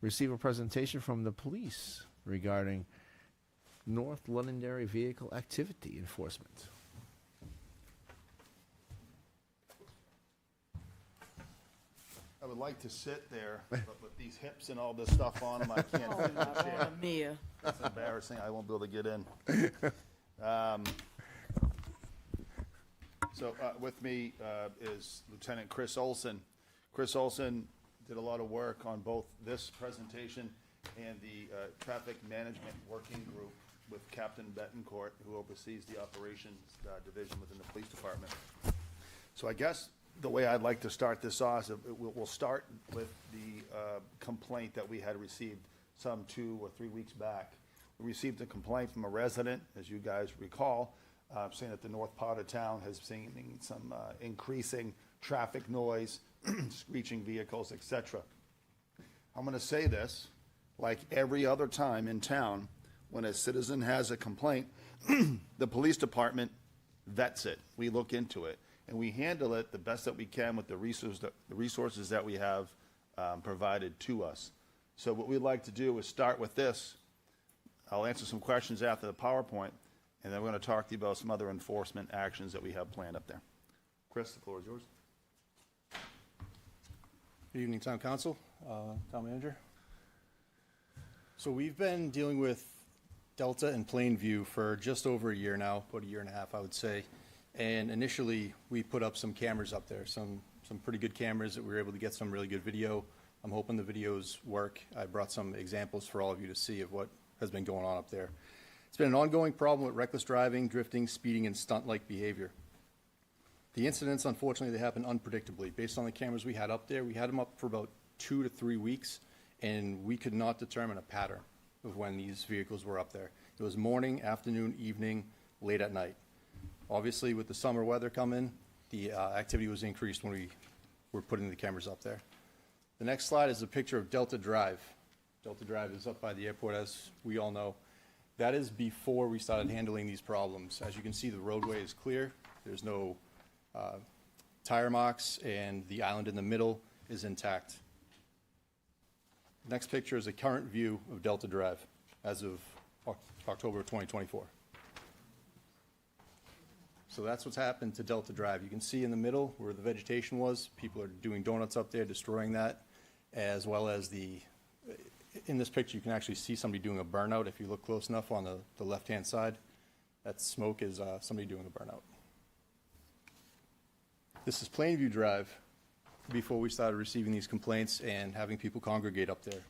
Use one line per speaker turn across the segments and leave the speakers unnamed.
receive a presentation from the police regarding North Londonderry vehicle activity enforcement.
I would like to sit there, but with these hips and all this stuff on them, I can't fit in the chair.
Mia.
That's embarrassing. I won't be able to get in. So with me is Lieutenant Chris Olson. Chris Olson did a lot of work on both this presentation and the traffic management working group with Captain Betancourt, who oversees the operations division within the police department. So I guess the way I'd like to start this off is we'll start with the complaint that we had received some 2 or 3 weeks back. We received a complaint from a resident, as you guys recall, saying that the north part of town has seen some increasing traffic noise, screeching vehicles, etc. I'm going to say this, like every other time in town, when a citizen has a complaint, the police department vets it. We look into it, and we handle it the best that we can with the resources that we have provided to us. So what we'd like to do is start with this. I'll answer some questions after the PowerPoint, and then we're going to talk to you about some other enforcement actions that we have planned up there. Chris, the floor is yours.
Good evening, Town Council, Town Manager. So we've been dealing with Delta and PlaneView for just over a year now, about a year and a half, I would say. And initially, we put up some cameras up there, some pretty good cameras that we were able to get some really good video. I'm hoping the videos work. I brought some examples for all of you to see of what has been going on up there. It's been an ongoing problem with reckless driving, drifting, speeding, and stunt-like behavior. The incidents, unfortunately, they happen unpredictably. Based on the cameras we had up there, we had them up for about 2 to 3 weeks, and we could not determine a pattern of when these vehicles were up there. It was morning, afternoon, evening, late at night. Obviously, with the summer weather coming, the activity was increased when we were putting the cameras up there. The next slide is a picture of Delta Drive. Delta Drive is up by the airport, as we all know. That is before we started handling these problems. As you can see, the roadway is clear. There's no tire marks, and the island in the middle is intact. Next picture is a current view of Delta Drive as of October 2024. So that's what's happened to Delta Drive. You can see in the middle where the vegetation was, people are doing donuts up there, destroying that, as well as in this picture you can actually see somebody doing a burnout if you look close enough on the left-hand side. That smoke is somebody doing a burnout. This is PlaneView Drive before we started receiving these complaints and having people congregate up there.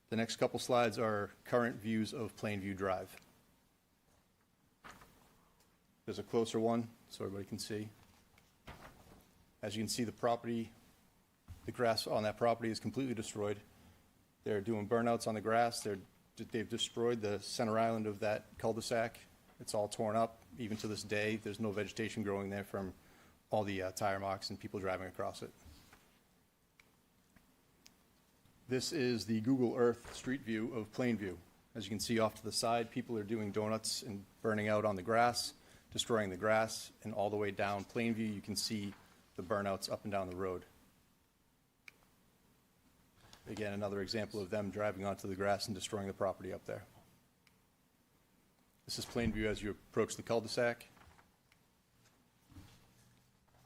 The next couple slides are current views of PlaneView Drive. There's a closer one so everybody can see. As you can see, the grass on that property is completely destroyed. They're doing burnouts on the grass. They've destroyed the center island of that cul-de-sac. It's all torn up. Even to this day, there's no vegetation growing there from all the tire marks and people driving across it. This is the Google Earth street view of PlaneView. As you can see off to the side, people are doing donuts and burning out on the grass, destroying the grass, and all the way down PlaneView you can see the burnouts up and down the road. Again, another example of them driving onto the grass and destroying the property up there. This is PlaneView as you approach the cul-de-sac.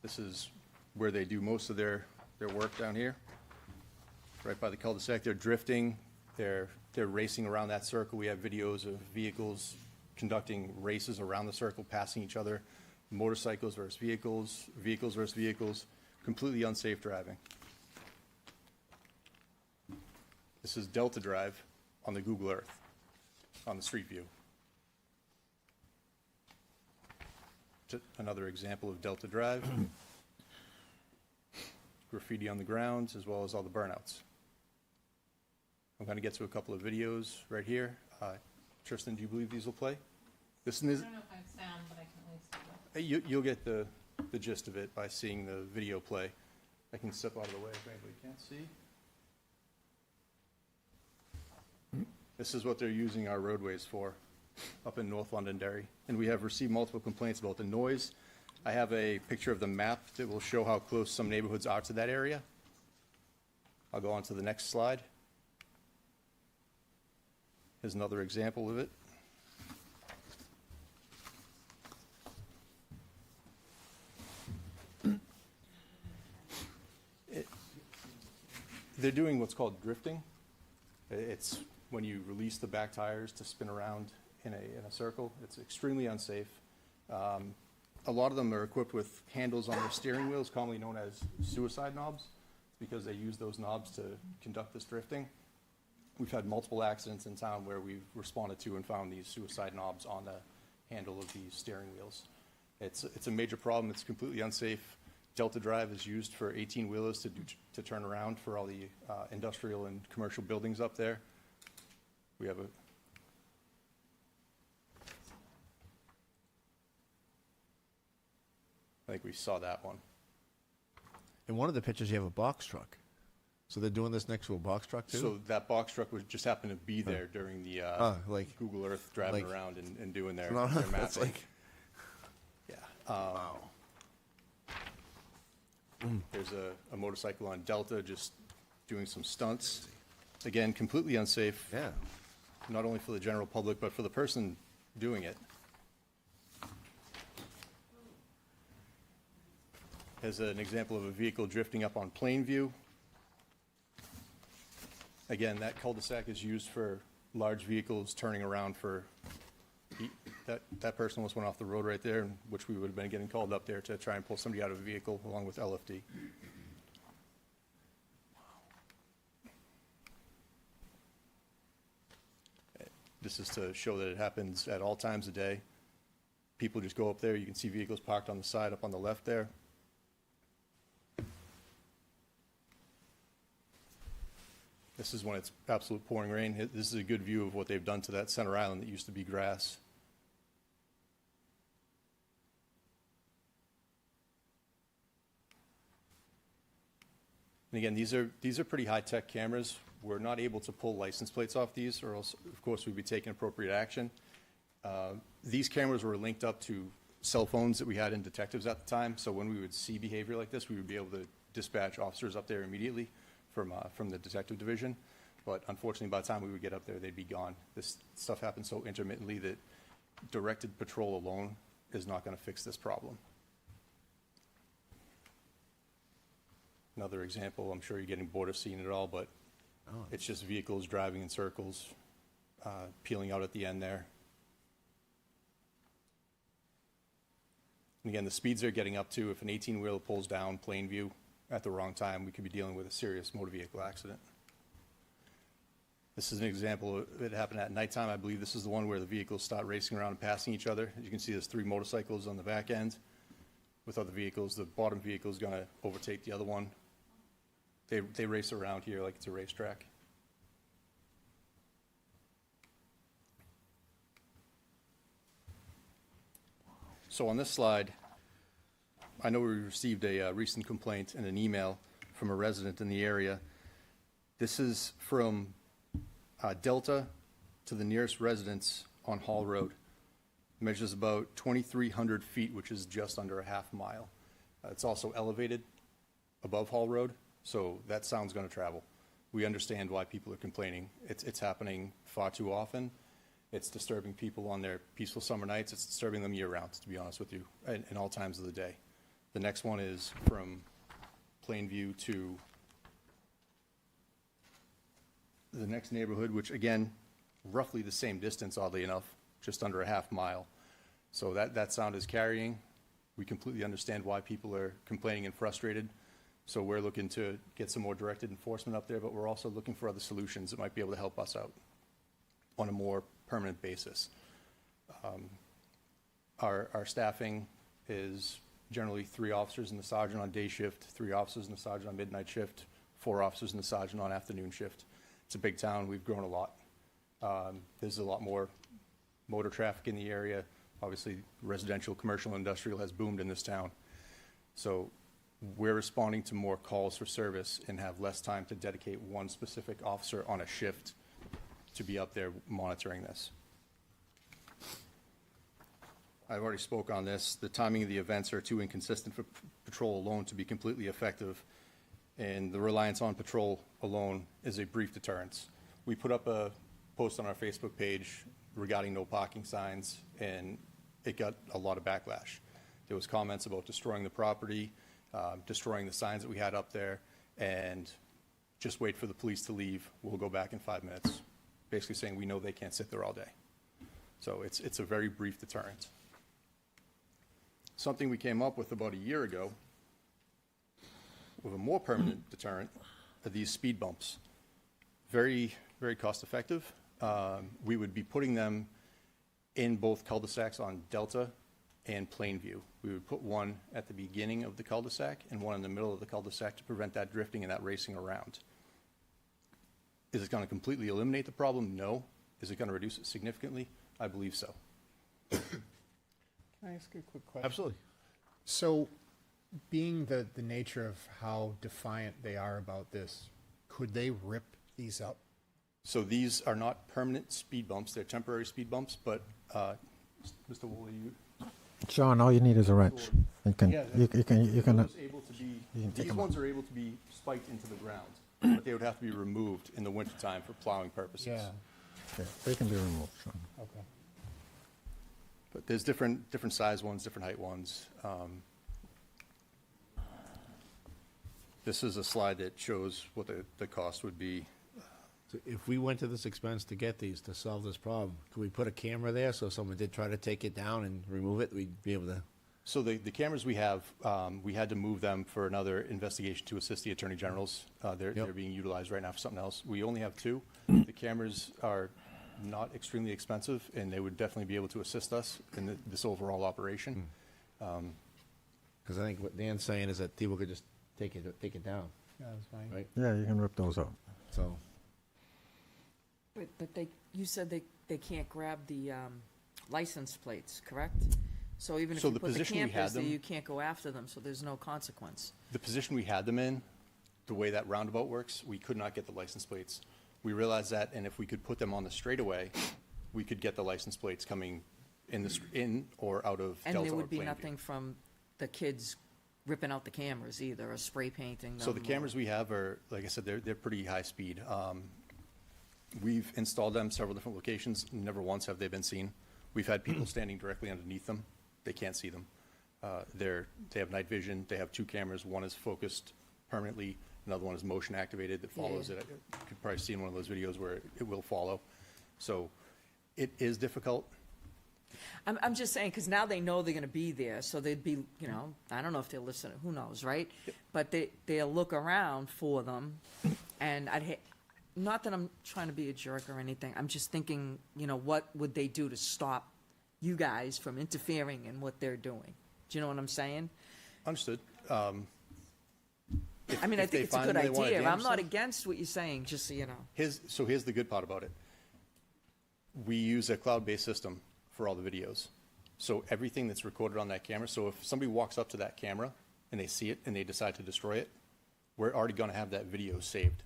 This is where they do most of their work down here. Right by the cul-de-sac, they're drifting, they're racing around that circle. We have videos of vehicles conducting races around the circle, passing each other, motorcycles versus vehicles, vehicles versus vehicles, completely unsafe driving. This is Delta Drive on the Google Earth, on the street view. Another example of Delta Drive. Graffiti on the grounds, as well as all the burnouts. I'm going to get to a couple of videos right here. Tristan, do you believe these will play?
I don't know if I have sound, but I can at least see it.
You'll get the gist of it by seeing the video play. I can step out of the way if anybody can't see. This is what they're using our roadways for up in North Londonderry. And we have received multiple complaints about the noise. I have a picture of the map that will show how close some neighborhoods are to that area. I'll go on to the next slide. Here's another example of it. They're doing what's called drifting. It's when you release the back tires to spin around in a circle. It's extremely unsafe. A lot of them are equipped with handles on their steering wheels, commonly known as suicide knobs, because they use those knobs to conduct this drifting. We've had multiple accidents in town where we've responded to and found these suicide knobs on the handle of these steering wheels. It's a major problem. It's completely unsafe. Delta Drive is used for 18-wheelers to turn around for all the industrial and commercial buildings up there. We have I think we saw that one.
In one of the pictures, you have a box truck. So they're doing this next to a box truck too?
So that box truck was just happened to be there during the
like
Google Earth driving
like-
around and doing their,
No,
their
that's
mapping.
like,
Yeah.
wow.
There's a motorcycle on Delta just doing some stunts. Again, completely unsafe,
Yeah.
not only for the general public, but for the person doing it. Here's an example of a vehicle drifting up on PlaneView. Again, that cul-de-sac is used for large vehicles turning around for, that person almost went off the road right there, which we would have been getting called up there to try and pull somebody out of a vehicle along with LFD. This is to show that it happens at all times of day. People just go up there. You can see vehicles parked on the side up on the left there. This is when it's absolute pouring rain. This is a good view of what they've done to that center island that used to be grass. And again, these are pretty high-tech cameras. We're not able to pull license plates off these, or else, of course, we'd be taking appropriate action. These cameras were linked up to cell phones that we had in detectives at the time, so when we would see behavior like this, we would be able to dispatch officers up there immediately from the detective division. But unfortunately, by the time we would get up there, they'd be gone. This stuff happens so intermittently that directed patrol alone is not going to fix this problem. Another example, I'm sure you're getting bored of seeing it all, but it's just vehicles driving in circles, peeling out at the end there. And again, the speeds they're getting up to, if an 18-wheeler pulls down PlaneView at the wrong time, we could be dealing with a serious motor vehicle accident. This is an example of it happened at nighttime. I believe this is the one where the vehicles start racing around and passing each other. As you can see, there's 3 motorcycles on the back end with other vehicles. The bottom vehicle is going to overtake the other one. They race around here like it's a racetrack. So on this slide, I know we received a recent complaint and an email from a resident in the area. This is from Delta to the nearest residence on Hall Road. Measures about 2,300 feet, which is just under a half mile. It's also elevated above Hall Road, so that sound's going to travel. We understand why people are complaining. It's happening far too often. It's disturbing people on their peaceful summer nights. It's disturbing them year-round, to be honest with you, in all times of the day. The next one is from PlaneView to the next neighborhood, which again, roughly the same distance, oddly enough, just under a half mile. So that sound is carrying. We completely understand why people are complaining and frustrated. So we're looking to get some more directed enforcement up there, but we're also looking for other solutions that might be able to help us out on a more permanent basis. Our staffing is generally 3 officers and the sergeant on day shift, 3 officers and the sergeant on midnight shift, 4 officers and the sergeant on afternoon shift. It's a big town. We've grown a lot. There's a lot more motor traffic in the area. Obviously, residential, commercial, industrial has boomed in this town. So we're responding to more calls for service and have less time to dedicate one specific officer on a shift to be up there monitoring this. I've already spoke on this. The timing of the events are too inconsistent for patrol alone to be completely effective, and the reliance on patrol alone is a brief deterrence. We put up a post on our Facebook page regarding no parking signs, and it got a lot of backlash. There was comments about destroying the property, destroying the signs that we had up there, and just wait for the police to leave. We'll go back in 5 minutes. Basically saying we know they can't sit there all day. So it's a very brief deterrent. Something we came up with about a year ago with a more permanent deterrent are these speed bumps. Very, very cost effective. We would be putting them in both cul-de-sacs on Delta and PlaneView. We would put one at the beginning of the cul-de-sac and one in the middle of the cul-de-sac to prevent that drifting and that racing around. Is it going to completely eliminate the problem? No. Is it going to reduce it significantly? I believe so.
Can I ask you a quick question?
Absolutely.
So, being the nature of how defiant they are about this, could they rip these up?
So these are not permanent speed bumps. They're temporary speed bumps, but Mr. Woolley,
John, all you need is a wrench. You can,
Yeah,
you can,
these
take 'em
ones are able to be spiked into the ground, but they would have to be removed in the wintertime for plowing purposes.
Yeah,
yeah, they can be removed, John.
okay.
But there's different size ones, different height ones. This is a slide that shows what the cost would be.
So if we went to this expense to get these, to solve this problem, could we put a camera there so if someone did try to take it down and remove it, we'd be able to?
So the cameras we have, we had to move them for another investigation to assist the Attorney Generals. They're being utilized right now for something else. We only have 2. The cameras are not extremely expensive, and they would definitely be able to assist us in this overall operation.
Because I think what Dan's saying is that people could just take it down,
Yeah, that's fine.
right?
Yeah, you can rip those out.
So,
But you said they can't grab the license plates, correct? So even if
So
you
the
put the
position we had
campers there,
them-
you can't go after them, so there's no consequence.
The position we had them in, the way that roundabout works, we could not get the license plates. We realized that, and if we could put them on the straightaway, we could get the license plates coming in or out of
And
Delta
there
or
would be
Plainview.
nothing from the kids ripping out the cameras either, or spray painting them.
So the
or-
cameras we have are, like I said, they're pretty high speed. We've installed them several different locations. Never once have they been seen. We've had people standing directly underneath them. They can't see them. They have night vision. They have 2 cameras. One is focused permanently. Another one is motion activated that follows
Yeah.
it. You could probably see in one of those videos where it will follow. So it is difficult.
I'm just saying, because now they know they're gonna be there, so they'd be, I don't know if they'll listen, who knows, right? But they'll look around for them, and not that I'm trying to be a jerk or anything, I'm just thinking, what would they do to stop you guys from interfering in what they're doing? Do you know what I'm saying?
Understood.
I mean, I
if they
think it's a
find
good
they wanna
idea. I'm
damage
not
them-
against what you're saying, just so you know.
Here's the good part about it. We use a cloud-based system for all the videos. So everything that's recorded on that camera, so if somebody walks up to that camera and they see it and they decide to destroy it, we're already going to have that video saved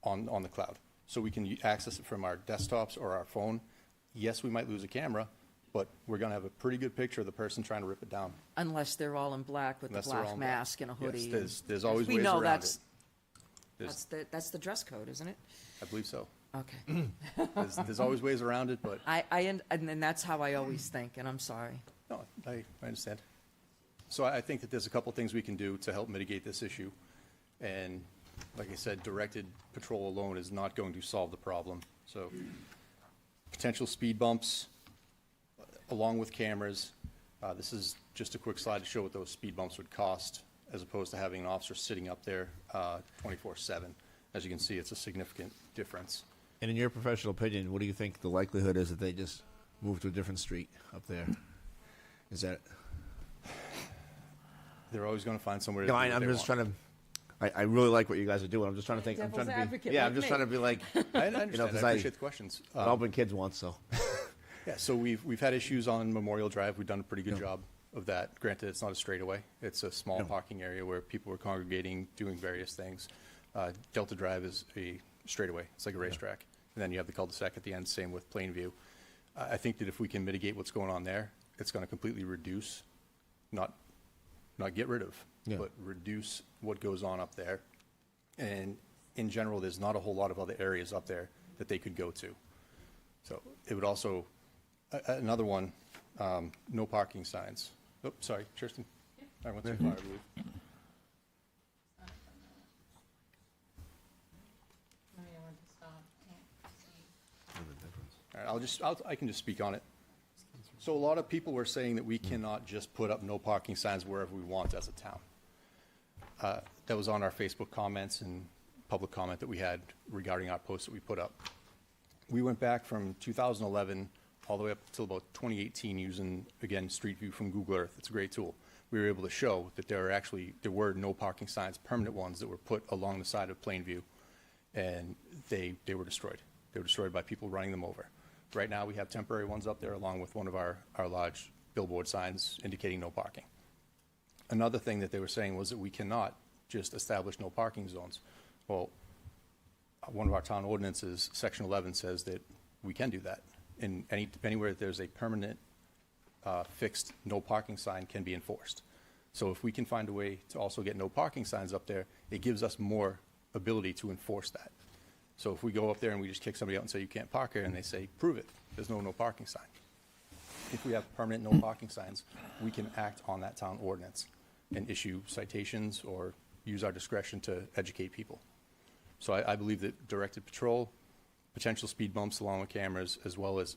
on the cloud. So we can access it from our desktops or our phone. Yes, we might lose a camera, but we're going to have a pretty good picture of the person trying to rip it down.
Unless they're all in black with the
Unless they're all
black
in black.
mask and a hoodie.
Yes, there's always
We
ways
know
around
that's-
it.
That's the dress code, isn't it?
I believe so.
Okay.
There's always ways around it, but
And then that's how I always think, and I'm sorry.
no, I understand. So I think that there's a couple things we can do to help mitigate this issue. And like I said, directed patrol alone is not going to solve the problem. So potential speed bumps along with cameras. This is just a quick slide to show what those speed bumps would cost as opposed to having an officer sitting up there 24/7. As you can see, it's a significant difference.
and in your professional opinion, what do you think the likelihood is that they just move to a different street up there? Is that?
They're always going to find somewhere to
No,
do what
I'm
they
just
want.
trying to. I really like what you guys are doing. I'm just trying to think. I'm
Devil's
trying to be.
advocate
Yeah,
like
I'm just
me.
trying to be like.
I understand.
'cause
I appreciate the questions.
I've all been kids once, so.
Yeah, so we've had issues on Memorial Drive. We've done a pretty good job of that. Granted, it's not a straightaway. It's a small parking area where people were congregating, doing various things. Delta Drive is a straightaway. It's like a racetrack. And then you have the cul-de-sac at the end, same with PlaneView. I think that if we can mitigate what's going on there, it's going to completely reduce, not get rid of,
Yeah.
but reduce what goes on up there. And in general, there's not a whole lot of other areas up there that they could go to. So it would also, another one, no parking signs. Oh, sorry, Kirsten. I went too far, I believe.
No, you want to stop. Can't see.
All right, I can just speak on it. So a lot of people were saying that we cannot just put up no parking signs wherever we want as a town. That was on our Facebook comments and public comment that we had regarding our posts that we put up. We went back from 2011 all the way up till about 2018 using, again, Street View from Google Earth. It's a great tool. We were able to show that there were no parking signs, permanent ones that were put along the side of PlaneView, and they were destroyed. They were destroyed by people running them over. Right now, we have temporary ones up there along with one of our large billboard signs indicating no parking. Another thing that they were saying was that we cannot just establish no parking zones. Well, one of our town ordinances, section 11, says that we can do that. In anywhere that there's a permanent fixed no parking sign can be enforced. So if we can find a way to also get no parking signs up there, it gives us more ability to enforce that. So if we go up there and we just kick somebody out and say, you can't park here, and they say, prove it, there's no parking sign. If we have permanent no parking signs, we can act on that town ordinance and issue citations or use our discretion to educate people. So I believe that directed patrol, potential speed bumps along with cameras, as well as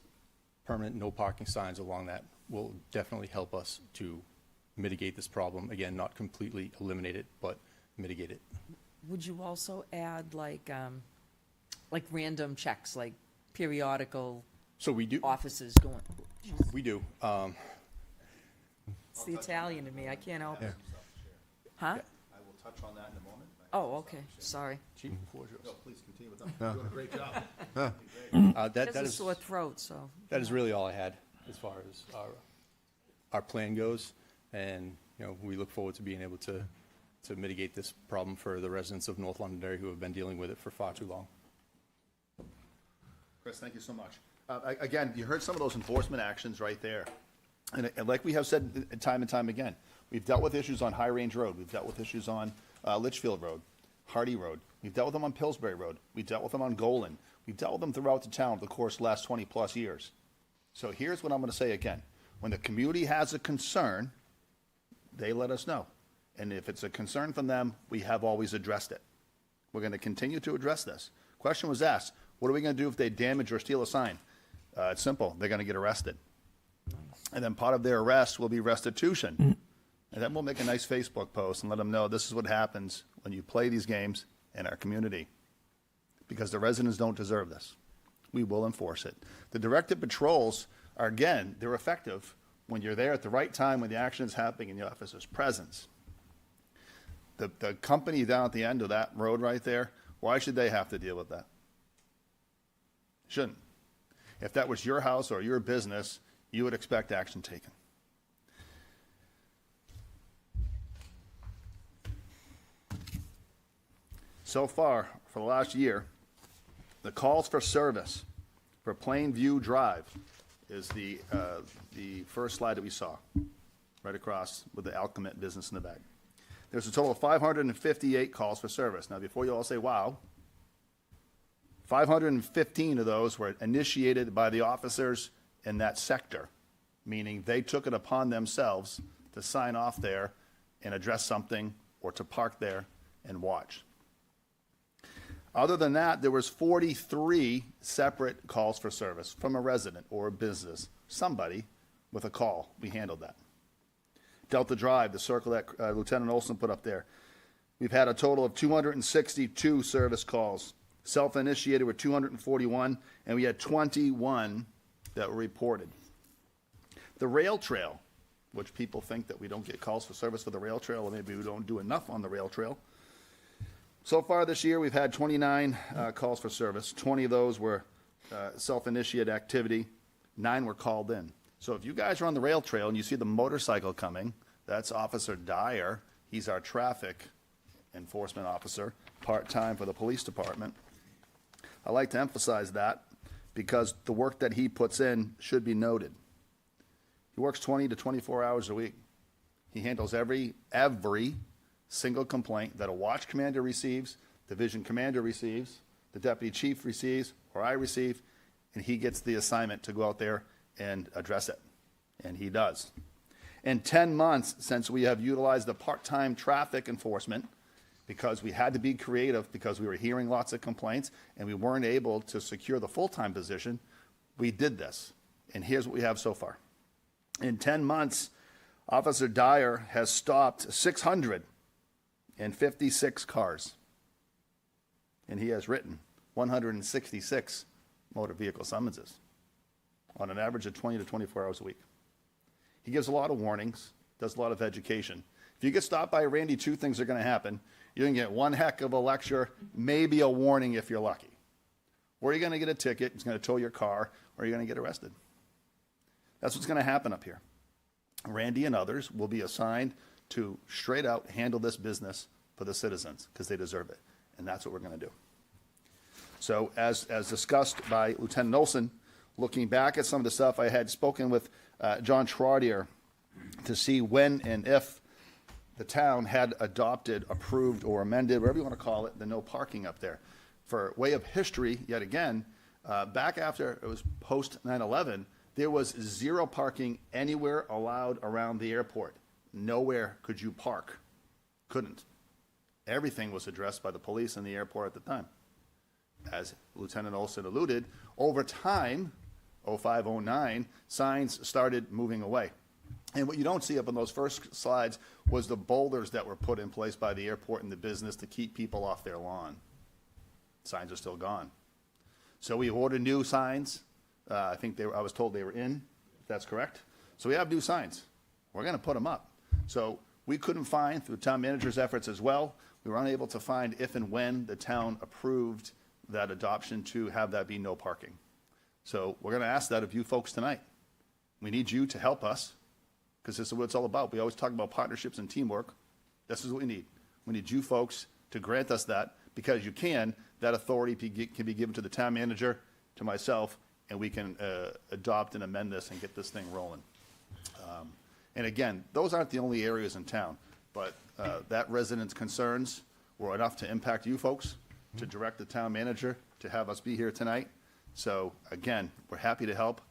permanent no parking signs along that will definitely help us to mitigate this problem. Again, not completely eliminate it, but mitigate it.
Would you also add like random checks, like periodical
So we do.
offices going?
We do.
It's the Italian in me, I can't help it. Huh?
I will touch on that in a moment.
Oh, okay, sorry.
Chief, the floor is yours.
No, please continue with them. You're doing a great job.
Has
That
a
is
sore throat, so.
that is really all I had as far as our plan goes, and we look forward to being able to mitigate this problem for the residents of North Londonderry who have been dealing with it for far too long.
Chris, thank you so much. Again, you heard some of those enforcement actions right there. And like we have said time and time again, we've dealt with issues on High Range Road. We've dealt with issues on Litchfield Road, Hardy Road. We've dealt with them on Pillsbury Road. We've dealt with them on Golan. We've dealt with them throughout the town over the course of the last 20-plus years. So here's what I'm going to say again. When the community has a concern, they let us know. And if it's a concern from them, we have always addressed it. We're going to continue to address this. Question was asked, what are we going to do if they damage or steal a sign? It's simple. They're going to get arrested. And then part of their arrest will be restitution. And then we'll make a nice Facebook post and let them know this is what happens when you play these games in our community. Because the residents don't deserve this. We will enforce it. The directed patrols are, again, they're effective when you're there at the right time when the action is happening in the officer's presence. The company down at the end of that road right there, why should they have to deal with that? Shouldn't. If that was your house or your business, you would expect action taken. So far, for the last year, the calls for service for PlaneView Drive is the first slide that we saw, right across with the Alcomet business in the back. There's a total of 558 calls for service. Now, before you all say, wow, 515 of those were initiated by the officers in that sector, meaning they took it upon themselves to sign off there and address something or to park there and watch. Other than that, there was 43 separate calls for service from a resident or a business, somebody with a call. We handled that. Delta Drive, the circle that Lieutenant Olson put up there. We've had a total of 262 service calls. Self-initiated were 241, and we had 21 that were reported. The rail trail, which people think that we don't get calls for service for the rail trail, or maybe we don't do enough on the rail trail. So far this year, we've had 29 calls for service. 20 of those were self-initiated activity. 9 were called in. So if you guys are on the rail trail and you see the motorcycle coming, that's Officer Dyer. He's our traffic enforcement officer, part-time for the police department. I like to emphasize that because the work that he puts in should be noted. He works 20 to 24 hours a week. He handles every single complaint that a watch commander receives, division commander receives, the deputy chief receives, or I receive, and he gets the assignment to go out there and address it, and he does. In 10 months since we have utilized the part-time traffic enforcement, because we had to be creative, because we were hearing lots of complaints, and we weren't able to secure the full-time position, we did this. And here's what we have so far. In 10 months, Officer Dyer has stopped 656 cars. And he has written 166 motor vehicle summonses on an average of 20 to 24 hours a week. He gives a lot of warnings, does a lot of education. If you get stopped by Randy, two things are going to happen. You're going to get one heck of a lecture, maybe a warning if you're lucky. Or you're going to get a ticket, it's going to tow your car, or you're going to get arrested. That's what's going to happen up here. Randy and others will be assigned to straight out handle this business for the citizens because they deserve it. And that's what we're going to do. So as discussed by Lieutenant Olson, looking back at some of the stuff, I had spoken with John Trottier to see when and if the town had adopted, approved, or amended, whatever you want to call it, the no parking up there. For way of history, yet again, back after it was post 9/11, there was zero parking anywhere allowed around the airport. Nowhere could you park. Couldn't. Everything was addressed by the police and the airport at the time. As Lieutenant Olson alluded, over time, 05, 09, signs started moving away. And what you don't see up on those first slides was the boulders that were put in place by the airport and the business to keep people off their lawn. Signs are still gone. So we ordered new signs. I think I was told they were in, if that's correct. So we have new signs. We're going to put them up. So we couldn't find, through town manager's efforts as well, we were unable to find if and when the town approved that adoption to have that be no parking. So we're going to ask that of you folks tonight. We need you to help us, because this is what it's all about. We always talk about partnerships and teamwork. This is what we need. We need you folks to grant us that, because you can. That authority can be given to the town manager, to myself, and we can adopt and amend this and get this thing rolling. And again, those aren't the only areas in town, but that residents' concerns were enough to impact you folks, to direct the town manager, to have us be here tonight. So again, we're happy to help.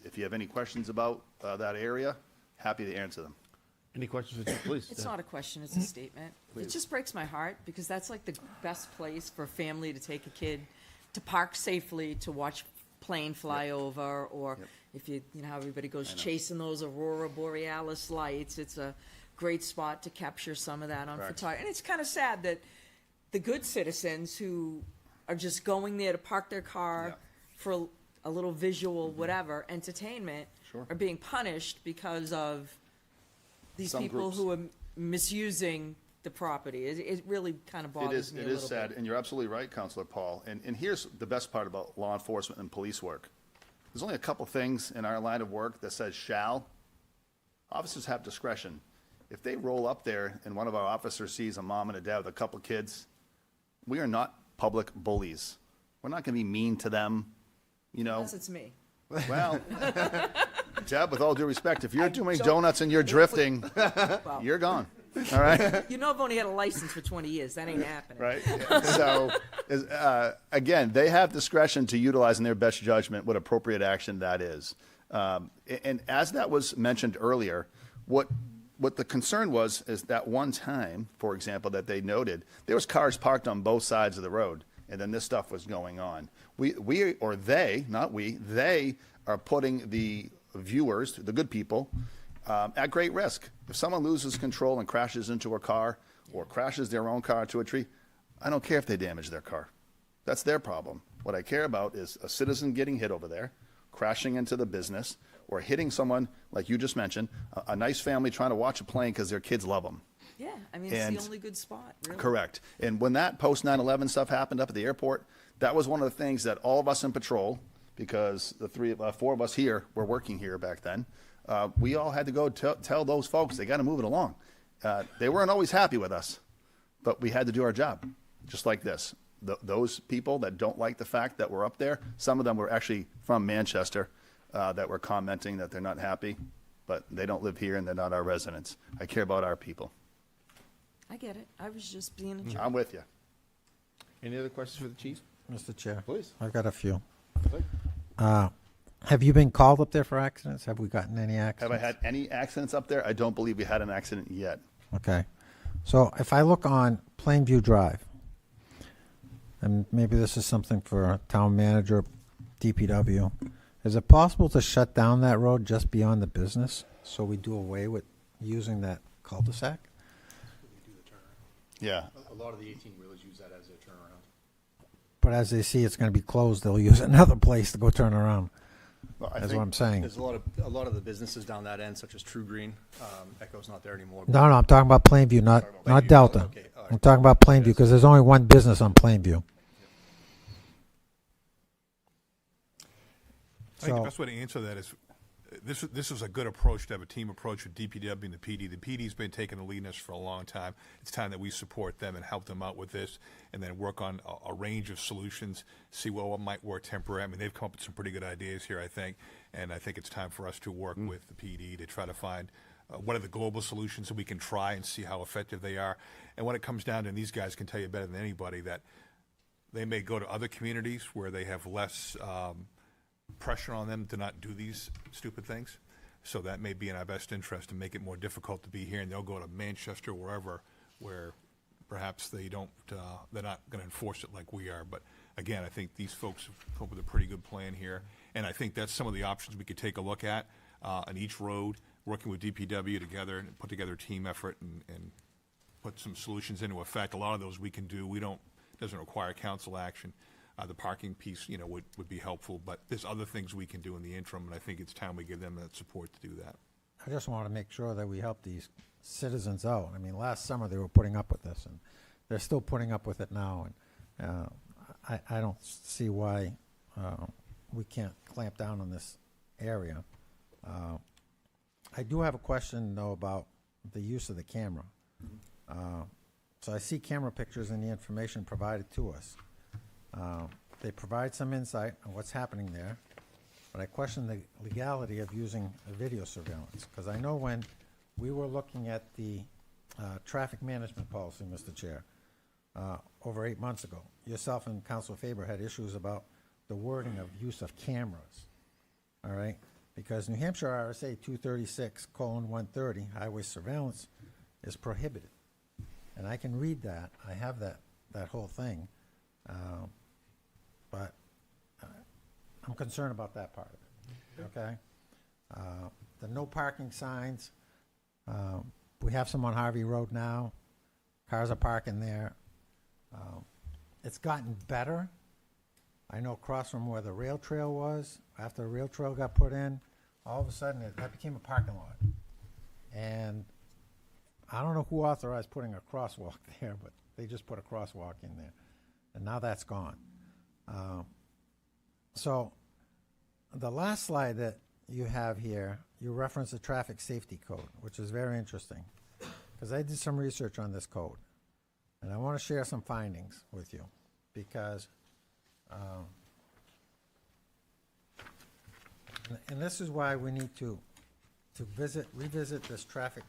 If you have any questions about that area, happy to answer them.
Any questions for Chief, please?
It's not a question, it's a statement. It just breaks my heart, because that's like the best place for a family to take a kid to park safely, to watch plane fly over, or if you know how everybody goes chasing those aurora borealis lights, it's a great spot to capture some of that on photography. And it's kind of sad that the good citizens who are just going there to park their car for a little visual whatever entertainment are being punished because of these
Some
people
groups.
who are misusing the property. It really kind of bothers me a
It
little
is sad,
bit.
and you're absolutely right, Councilor Paul. And here's the best part about law enforcement and police work. There's only a couple things in our line of work that says shall. Officers have discretion. If they roll up there and one of our officers sees a mom and a dad with a couple kids, we are not public bullies. We're not going to be mean to them, you know.
Unless it's me.
Well, Deb, with all due respect, if you're doing
don't-
donuts and you're drifting,
Well,
you're gone. All right?
you know I've only had a license for 20 years. That ain't happening.
Right? So, again, they have discretion to utilize in their best judgment what appropriate action that is. And as that was mentioned earlier, what the concern was is that one time, for example, that they noted, there was cars parked on both sides of the road, and then this stuff was going on. They are putting the viewers, the good people, at great risk. If someone loses control and crashes into a car or crashes their own car into a tree, I don't care if they damage their car. That's their problem. What I care about is a citizen getting hit over there, crashing into the business, or hitting someone, like you just mentioned, a nice family trying to watch a plane because their kids love them.
Yeah, I mean, it's
And-
the only good spot, really.
Correct. And when that post 9/11 stuff happened up at the airport, that was one of the things that all of us in patrol, because the four of us here were working here back then, we all had to go tell those folks they got to move it along. They weren't always happy with us, but we had to do our job, just like this. Those people that don't like the fact that we're up there, some of them were actually from Manchester, that were commenting that they're not happy, but they don't live here and they're not our residents. I care about our people.
I get it. I was just being a jerk.
I'm with you.
Any other questions for the chief?
Mr. Chair.
Please.
I've got a few. Have you been called up there for accidents? Have we gotten any
Have
accidents?
I had any accidents up there? I don't believe we had an accident yet.
Okay. So if I look on Plainview Drive, and maybe this is something for a town manager, DPW, is it possible to shut down that road just beyond the business so we do away with using that cul-de-sac?
Yeah.
A lot of the 18-wheelers use that as their turnaround.
But as they see it's going to be closed, they'll use another place to go turn around.
Well, I
That's
think-
what I'm saying.
There's a lot of the businesses down that end, such as True Green. Echo's not there anymore. but-
No, I'm talking about Plainview, not
Plainview.
Delta.
Okay, all right.
I'm talking about Plainview because there's only one business on Plainview.
I think the
So,
best way to answer that is, this is a good approach to have a team approach with DPW and the PD. The PD's been taking the lead in this for a long time. It's time that we support them and help them out with this, and then work on a range of solutions, see what might work temporary. I mean, they've come up with some pretty good ideas here, I think, and I think it's time for us to work with the PD to try to find what are the global solutions that we can try and see how effective they are. And when it comes down to, and these guys can tell you better than anybody, that they may go to other communities where they have less pressure on them to not do these stupid things. So that may be in our best interest to make it more difficult to be here, and they'll go to Manchester, wherever, where perhaps they don't, they're not going to enforce it like we are. But again, I think these folks have come up with a pretty good plan here, and I think that's some of the options we could take a look at on each road, working with DPW together and put together a team effort and put some solutions into effect. A lot of those we can do. Doesn't require council action. The parking piece, would be helpful, but there's other things we can do in the interim, and I think it's time we give them that support to do that.
I just want to make sure that we help these citizens out. I mean, last summer they were putting up with this, and they're still putting up with it now. And I don't see why we can't clamp down on this area. I do have a question, though, about the use of the camera. So I see camera pictures in the information provided to us. They provide some insight on what's happening there, but I question the legality of using a video surveillance, because I know when we were looking at the traffic management policy, Mr. Chair, over 8 months ago, yourself and Council Faber had issues about the wording of use of cameras, all right? Because New Hampshire RSA 236:130, highway surveillance, is prohibited. And I can read that, I have that whole thing. But I'm concerned about that part of it, okay? The no parking signs, we have some on Harvey Road now. Cars are parking there. It's gotten better. I know across from where the rail trail was, after the rail trail got put in, all of a sudden that became a parking lot. And I don't know who authorized putting a crosswalk there, but they just put a crosswalk in there. And now that's gone. So the last slide that you have here, you reference the traffic safety code, which is very interesting, because I did some research on this code, and I want to share some findings with you, because and this is why we need to revisit this traffic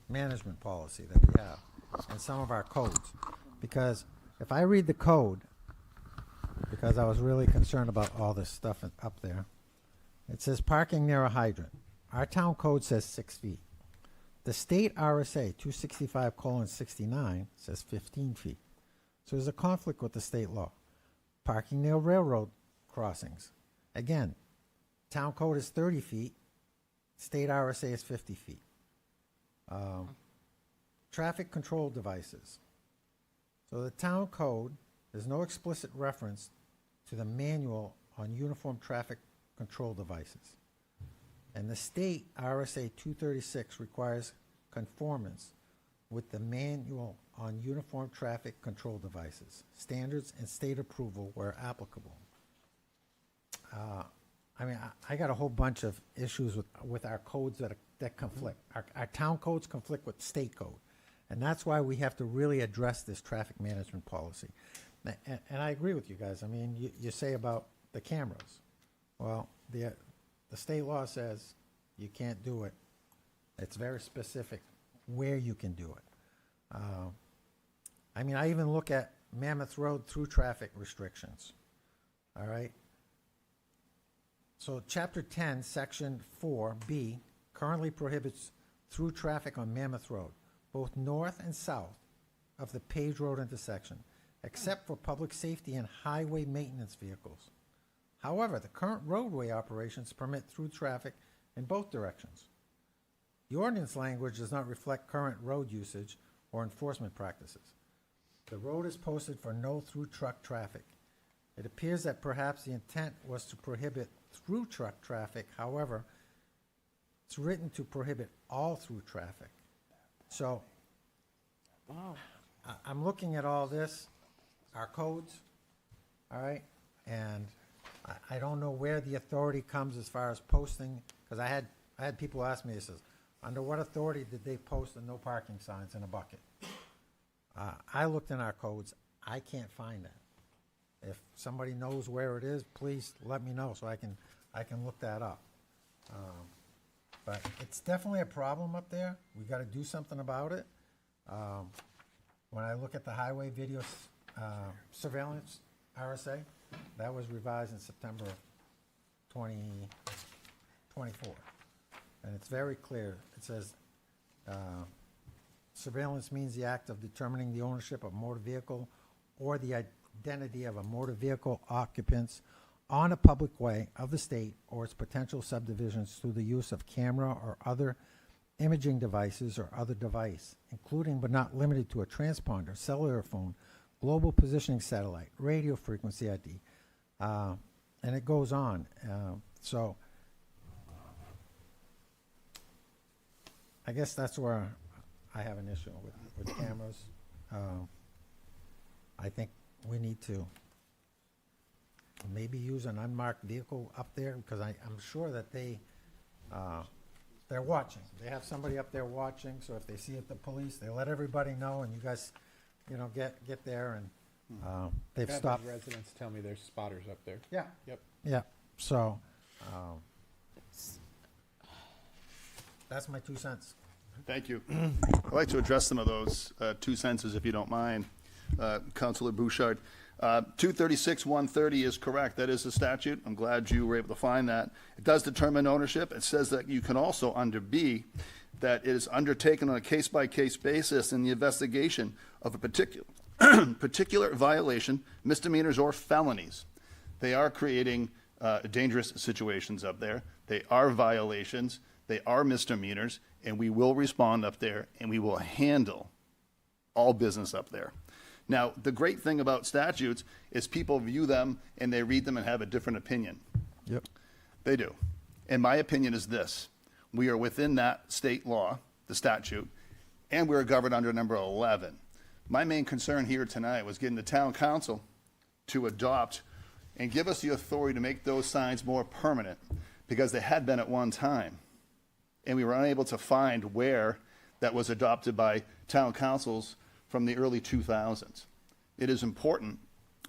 management policy that we have and some of our codes. Because if I read the code, because I was really concerned about all this stuff up there, it says parking near a hydrant. Our town code says 6 feet. The state RSA 265:69 says 15 feet. So there's a conflict with the state law. Parking near railroad crossings. Again, town code is 30 feet. State RSA is 50 feet. Traffic control devices. So the town code, there's no explicit reference to the manual on uniform traffic control devices. And the state RSA 236 requires conformance with the manual on uniform traffic control devices, standards and state approval where applicable. I got a whole bunch of issues with our codes that conflict. Our town codes conflict with state code. And that's why we have to really address this traffic management policy. And I agree with you guys. I mean, you say about the cameras. Well, the state law says you can't do it. It's very specific where you can do it. I even look at Mammoth Road through traffic restrictions. All right? So Chapter 10, Section 4B currently prohibits through traffic on Mammoth Road, both north and south of the paved road intersection, except for public safety and highway maintenance vehicles. However, the current roadway operations permit through traffic in both directions. The ordinance language does not reflect current road usage or enforcement practices. The road is posted for no through truck traffic. It appears that perhaps the intent was to prohibit through truck traffic. However, it's written to prohibit all through traffic. So,
Wow.
I'm looking at all this, our codes, all right? And I don't know where the authority comes as far as posting, because I had people ask me, this is, under what authority did they post the no parking signs in a bucket? I looked in our codes, I can't find that. If somebody knows where it is, please let me know so I can look that up. But it's definitely a problem up there. We gotta do something about it. When I look at the highway video surveillance RSA, that was revised in September of 2024. And it's very clear. It says, surveillance means the act of determining the ownership of a motor vehicle or the identity of a motor vehicle occupants on a public way of the state or its potential subdivisions through the use of camera or other imaging devices or other device, including but not limited to a transponder, cellular phone, global positioning satellite, radio frequency ID, and it goes on. So I guess that's where I have an issue with cameras. I think we need to maybe use an unmarked vehicle up there, because I'm sure that they're watching. They have somebody up there watching, so if they see the police, they let everybody know, and you guys, get there, and they've
Average
stopped.
residents tell me there's spotters up there.
Yeah,
Yep.
yeah, so, that's my 2 cents.
Thank you. I'd like to address some of those 2 sentences, if you don't mind, Councilor Bouchard. 236-130 is correct. That is the statute. I'm glad you were able to find that. It does determine ownership. It says that you can also, under B, that it is undertaken on a case-by-case basis in the investigation of a particular violation, misdemeanors or felonies. They are creating dangerous situations up there. They are violations. They are misdemeanors, and we will respond up there, and we will handle all business up there. Now, the great thing about statutes is people view them and they read them and have a different opinion.
Yep.
They do. And my opinion is this: we are within that state law, the statute, and we are governed under number 11. My main concern here tonight was getting the town council to adopt and give us the authority to make those signs more permanent, because they had been at one time. And we were unable to find where that was adopted by town councils from the early 2000s. It is important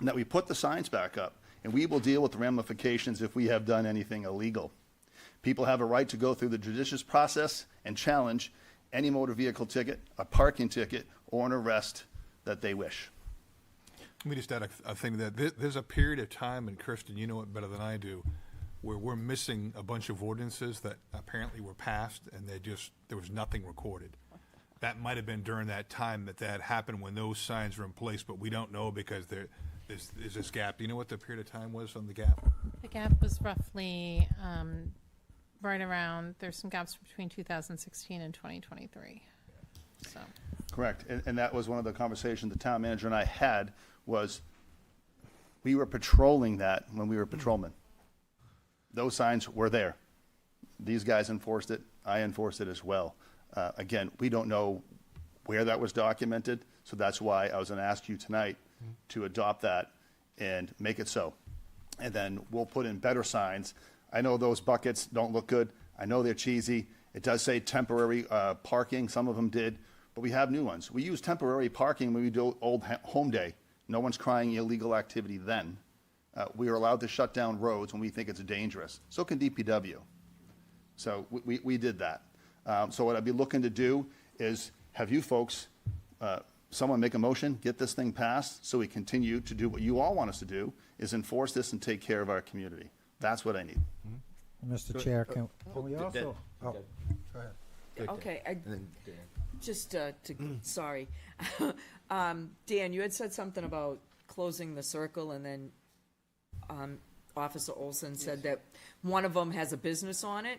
that we put the signs back up, and we will deal with the ramifications if we have done anything illegal. People have a right to go through the judicious process and challenge any motor vehicle ticket, a parking ticket, or an arrest that they wish.
Let me just add a thing to that. There's a period of time, and Kirsten, you know it better than I do, where we're missing a bunch of ordinances that apparently were passed, and there was nothing recorded. That might have been during that time that happened, when those signs were in place, but we don't know because there's this gap. Do you know what the period of time was on the gap?
The gap was roughly right around, there's some gaps between 2016 and 2023. So,
Correct. And that was one of the conversations the town manager and I had, was we were patrolling that when we were patrolmen. Those signs were there. These guys enforced it. I enforced it as well. Again, we don't know where that was documented, so that's why I was going to ask you tonight to adopt that and make it so. And then we'll put in better signs. I know those buckets don't look good. I know they're cheesy. It does say temporary parking. Some of them did, but we have new ones. We use temporary parking when we do Old Home Day. No one's crying illegal activity then. We are allowed to shut down roads when we think it's dangerous. So can DPW. So we did that. So what I'd be looking to do is have you folks someone make a motion, get this thing passed, so we continue to do what you all want us to do, is enforce this and take care of our community. That's what I need.
Mr. Chair, can we also, oh, go ahead.
Okay,
And then, Dan.
just sorry. Dan, you had said something about closing the circle, and then Officer Olson said that one of them has a business on it.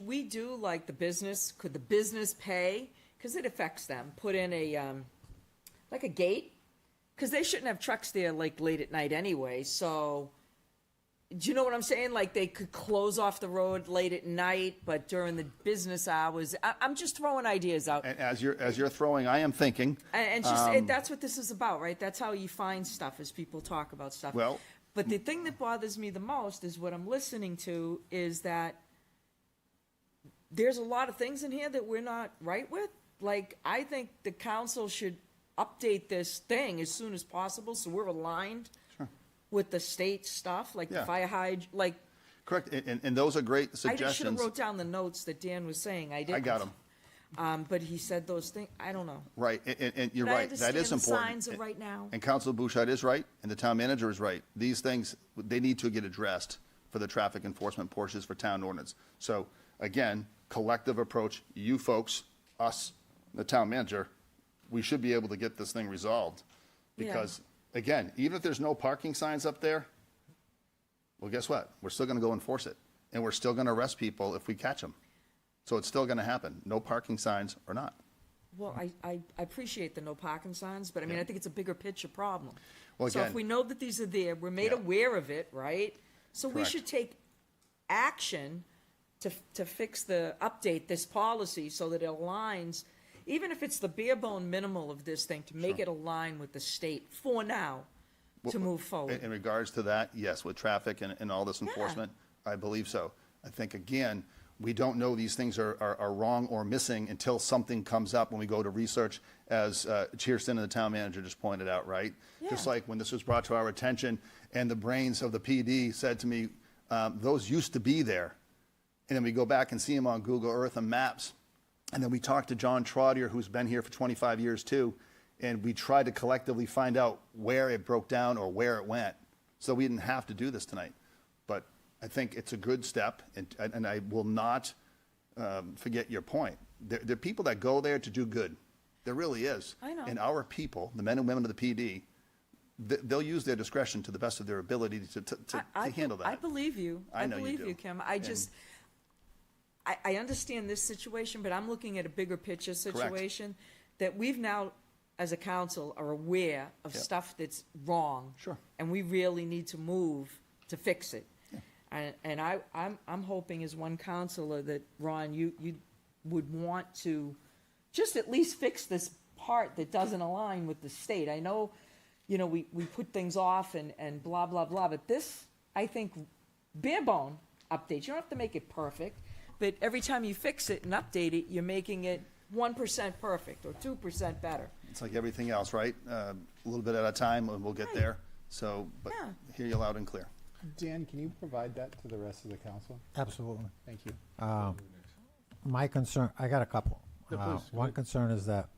We do like the business, could the business pay, because it affects them, put in a, like a gate? Because they shouldn't have trucks there like late at night anyway, so, do you know what I'm saying? Like they could close off the road late at night, but during the business hours, I'm just throwing ideas out.
And as you're throwing, I am thinking,
And just, that's what this is about, right? That's how you find stuff, as people talk about stuff.
Well-
But the thing that bothers me the most is what I'm listening to is that there's a lot of things in here that we're not right with. Like, I think the council should update this thing as soon as possible, so we're aligned with the state stuff, like the
Yeah.
fire hydrant, like,
correct, and those are great
I just should have
suggestions.
wrote down the notes that Dan was saying, I didn't.
I got them.
But he said those things, I don't know.
Right, and you're
But I
right, that is
understand the
important.
signs are right now.
And Council Bouchard is right, and the town manager is right. These things, they need to get addressed for the traffic enforcement portions for town ordinance. So, again, collective approach, you folks, us, the town manager, we should be able to get this thing resolved.
Yeah.
Because, again, even if there's no parking signs up there, well, guess what? We're still gonna go enforce it, and we're still gonna arrest people if we catch them. So it's still gonna happen, no parking signs or not.
Well, I appreciate the no parking signs, but I mean, I think it's a bigger picture problem.
Well,
So if
again-
we know that these are there, we're made
Yeah.
aware of it, right? So we
Correct.
should take action to fix update this policy so that it aligns, even if it's the bare bone minimal of this thing, to make it align with the state for now, to move forward.
In regards to that, yes, with traffic and all this enforcement, I believe so. I think, again, we don't know these things are wrong or missing until something comes up when we go to research, as Cheerston and the town manager just pointed out, right? Just
Yeah.
like when this was brought to our attention, and the brains of the PD said to me, those used to be there. And then we go back and see them on Google Earth and maps. And then we talked to John Trottier, who's been here for 25 years too, and we tried to collectively find out where it broke down or where it went. So we didn't have to do this tonight. But I think it's a good step, and I will not forget your point. There are people that go there to do good. There really is.
I know.
And our people, the men and women of the PD, they'll use their discretion to the best of their ability to handle that.
I believe you.
I know you
believe
do.
you, Kim. I understand this situation, but I'm looking at a bigger picture situation that we've now, as a council, are aware of
Yep.
stuff that's wrong.
Sure.
And we really need to move to fix it. And I'm hoping as one councilor that, Ron, you would want to just at least fix this part that doesn't align with the state. I know, we put things off and blah, blah, blah, but this, I think, bare bone updates, you don't have to make it perfect, but every time you fix it and update it, you're making it 1% perfect or 2% better.
It's like everything else, right? A little bit at a time, and we'll get there. So, but
Yeah.
hear you loud and clear.
Dan, can you provide that to the rest of the council?
Absolutely.
Thank you.
My concern, I got a couple.
Yeah, please, go
One
ahead.
concern is that,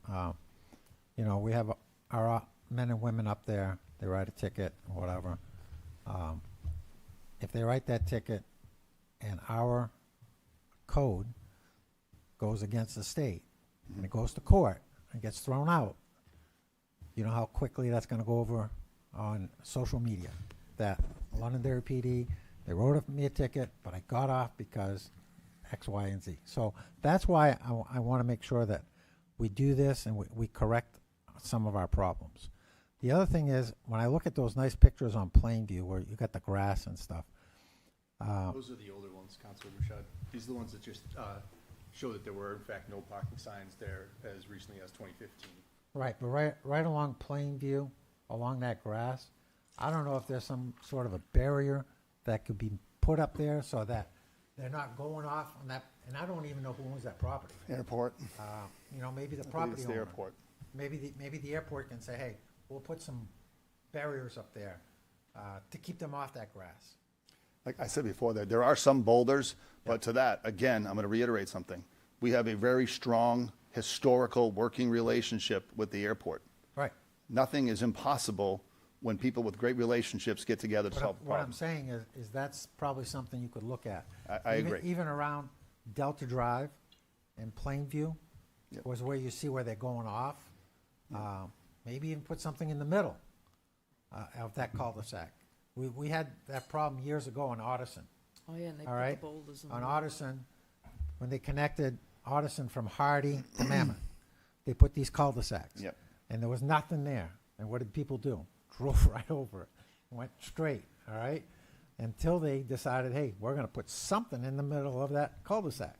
we have our men and women up there, they write a ticket or whatever. If they write that ticket and our code goes against the state and it goes to court and gets thrown out, you know how quickly that's gonna go over on social media? That Londonderry PD, they wrote me a ticket, but I got off because X, Y, and Z. So that's why I want to make sure that we do this and we correct some of our problems. The other thing is, when I look at those nice pictures on PlaneView where you got the grass and stuff,
Those are the older ones, Councilor Bouchard. These are the ones that just show that there were, in fact, no parking signs there as recently as 2015.
right, but right along PlaneView, along that grass, I don't know if there's some sort of a barrier that could be put up there so that they're not going off on that, and I don't even know who owns that property.
Airport.
Maybe the
I believe
property
it's the
owner.
airport.
Maybe the airport can say, hey, we'll put some barriers up there to keep them off that grass.
Like I said before, there are some boulders, but to that, again, I'm going to reiterate something. We have a very strong historical working relationship with the airport.
Right.
Nothing is impossible when people with great relationships get together to solve
What I'm
problems.
saying is that's probably something you could look at.
I
Even-
agree.
Even around Delta Drive and PlaneView
Yep.
was where you see where they're going off. Maybe even put something in the middle of that cul-de-sac. We had that problem years ago in Otterson,
Oh, yeah, and they
all
put the
right?
boulders in the
On
middle.
Otterson, when they connected Otterson from Hardy to Mammoth, they put these cul-de-sacs.
Yep.
And there was nothing there. And what did people do? Drove right over it, went straight, all right? Until they decided, hey, we're gonna put something in the middle of that cul-de-sac.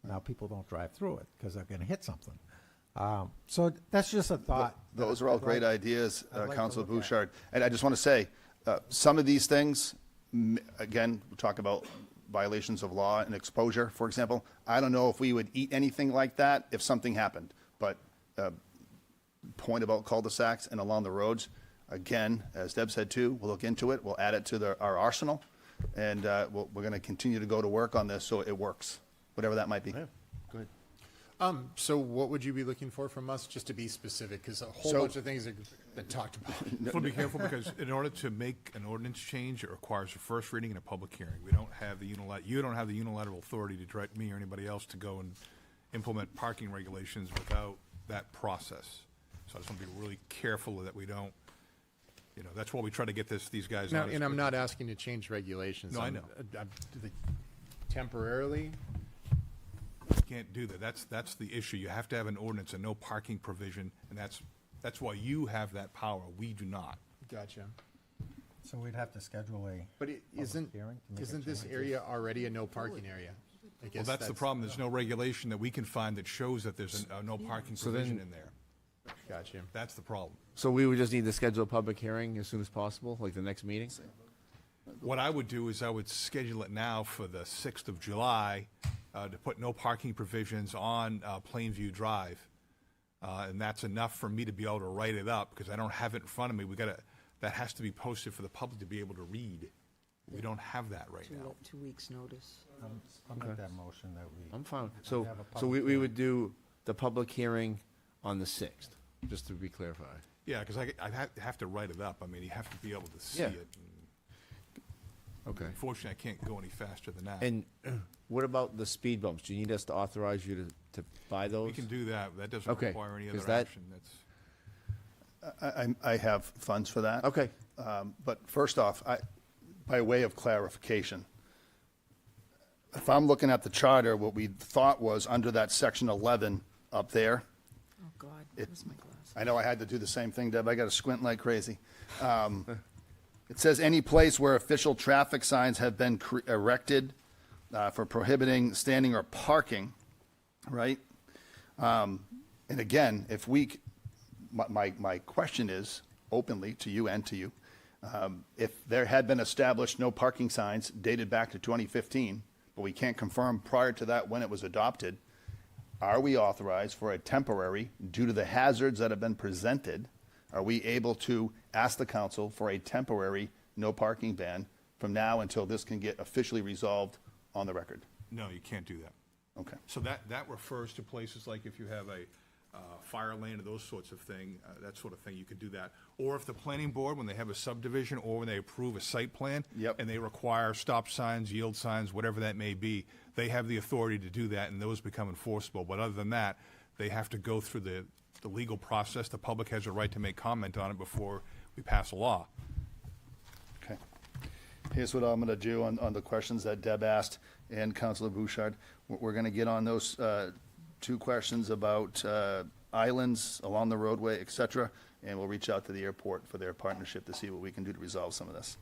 Now, people don't drive through it because they're gonna hit something. So that's just a thought.
Those are all
I'd
great
like-
ideas,
I'd like to
Councilor
look at.
Bouchard. And I just want to say, some of these things, again, we talk about violations of law and exposure, for example. I don't know if we would eat anything like that if something happened. But point about cul-de-sacs and along the roads, again, as Deb said too, we'll look into it. We'll add it to our arsenal. And we're going to continue to go to work on this so it works, whatever that might be.
Yeah, good.
So what would you be looking for from us, just to be specific? Because a whole
So-
bunch of things have been talked about.
So be careful, because in order to make an ordinance change, it requires a first reading and a public hearing. We don't have the you don't have the unilateral authority to direct me or anybody else to go and implement parking regulations without that process. So I just want to be really careful that we don't, that's why we try to get these guys
Now,
on. as
and I'm
quick
not
as-
asking to change regulations.
No, I
I'm-
know.
Temporarily,
Can't do that. That's the issue. You have to have an ordinance, a no parking provision, and that's why you have that power. We do not.
gotcha.
So we'd have to schedule a.
But isn't,
hearing to make a
isn't this
change.
area already a no parking area? I
Well,
guess
that's the problem. There's no regulation that we can find that shows that there's a no parking
So
provision
then-
in there.
Gotcha.
That's the problem.
So we would just need to schedule a public hearing as soon as possible, like the next meeting?
What I would do is I would schedule it now for the 6th of July to put no parking provisions on PlaneView Drive. And that's enough for me to be able to write it up, because I don't have it in front of me. That has to be posted for the public to be able to read. We don't have that right now.
2 weeks' notice.
I'll make that motion that we.
I'm fine. So,
have a
so
public
we would do the public hearing on the 6th, just to be clarified.
Yeah, because I have to write it up. I mean, you have to be able to see
Yeah.
it.
Okay.
Unfortunately, I can't go any faster than that.
And what about the speed bumps? Do you need us to authorize you to buy those?
We can do that. That doesn't
Okay,
require any
'cause
other
that-
action. That's.
I have funds for that.
Okay.
But first off, by way of clarification, if I'm looking at the charter, what we thought was under that section 11 up there,
Oh, God,
It-
where's my glass?
I know I had to do the same thing, Deb, I got to squint like crazy. It says any place where official traffic signs have been erected for prohibiting standing or parking, right? And again, if my question is, openly to you and to you, if there had been established no parking signs dated back to 2015, but we can't confirm prior to that when it was adopted, are we authorized for a temporary, due to the hazards that have been presented, are we able to ask the council for a temporary no parking ban from now until this can get officially resolved on the record?
No, you can't do that.
Okay.
So that refers to places like if you have a fire lane or those sorts of thing, that sort of thing, you could do that. Or if the planning board, when they have a subdivision or when they approve a site plan.
Yep.
And they require stop signs, yield signs, whatever that may be, they have the authority to do that and those become enforceable. But other than that, they have to go through the legal process. The public has a right to make comment on it before we pass a law.
Okay. Here's what I'm going to do on the questions that Deb asked and Councilor Bouchard. We're going to get on those two questions about islands along the roadway, et cetera, and we'll reach out to the airport for their partnership to see what we can do to resolve some of this.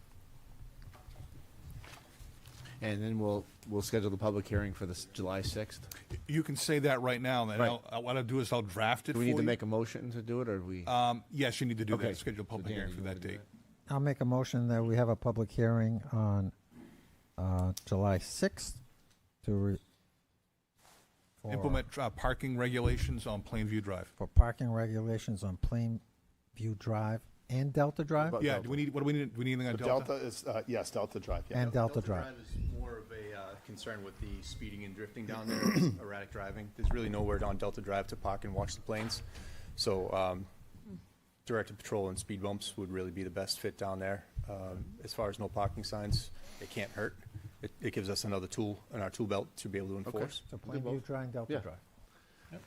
And then we'll schedule the public hearing for this July 6th.
You can say that right now, and then
Right.
what I'll do is I'll draft it
Do
for
we
you.
need to make a motion to do it, or do we?
Yes, you need to do
Okay.
that, schedule a
So
public
Dan,
hearing
you
for
want
that
to do
date.
I'll make a motion that we have a public hearing on July 6th to
Implement parking regulations on PlaneView Drive.
for parking regulations on PlaneView Drive and Delta Drive
About
Yeah,
Delta.
do we need anything on
The
Delta?
Delta is, yes, Delta Drive, yeah.
and Delta Drive.
is more of a
concerned with the speeding and drifting down there, erratic driving. There's really nowhere on Delta Drive to park and watch the planes. So directed patrol and speed bumps would really be the best fit down there. As far as no parking signs, it can't hurt. It gives us another tool in our tool belt to be able to enforce.
So Plainview Drive, Delta
Yeah.
Drive.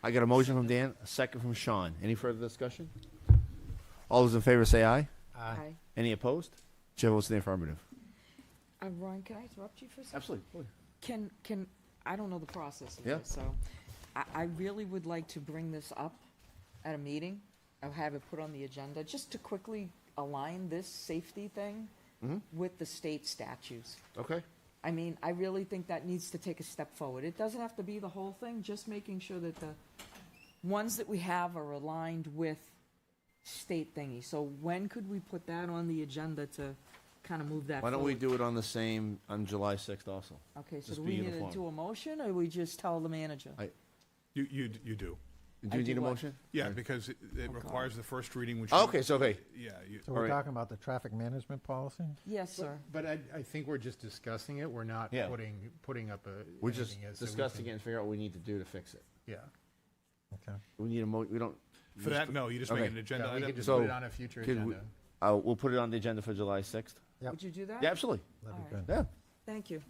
I got a motion from Dan, a second from Sean. Any further discussion? All those in favor say aye.
Aye.
Any opposed? Chair votes in the affirmative.
Ron, can I interrupt you for a second?
Absolutely.
Can, I don't know the process of
Yeah.
this, so I really would like to bring this up at a meeting. I'll have it put on the agenda, just to quickly align this safety thing with the state statutes.
Okay.
I mean, I really think that needs to take a step forward. It doesn't have to be the whole thing, just making sure that the ones that we have are aligned with state thingy. So when could we put that on the agenda to kind of move that
Why
forward?
don't we do it on July 6th also?
Okay, so
just
do
be
we need to
uniform.
do a motion, or we just tell the manager?
You do.
Do
I
you
do
need a
what?
motion?
Yeah, because it requires the first reading, which.
Oh, okay, so, okay.
Yeah,
So
All
we're
right.
talking about the traffic management policy?
Yes, sir.
But I think we're just discussing it. We're not
Yeah.
putting up a.
We're just
anything as so we
discussing
can-
it and figure out what we need to do to fix it.
Yeah.
Okay.
We need we don't.
for that, no, you just make
Okay.
it an agenda
Yeah, we
item.
can just
So,
put it on a future
could we-
agenda.
We'll put it on the agenda for July 6th.
Yep.
Would you do that?
Yeah, absolutely.
That'd be
All
good.
Yeah.
Thank you.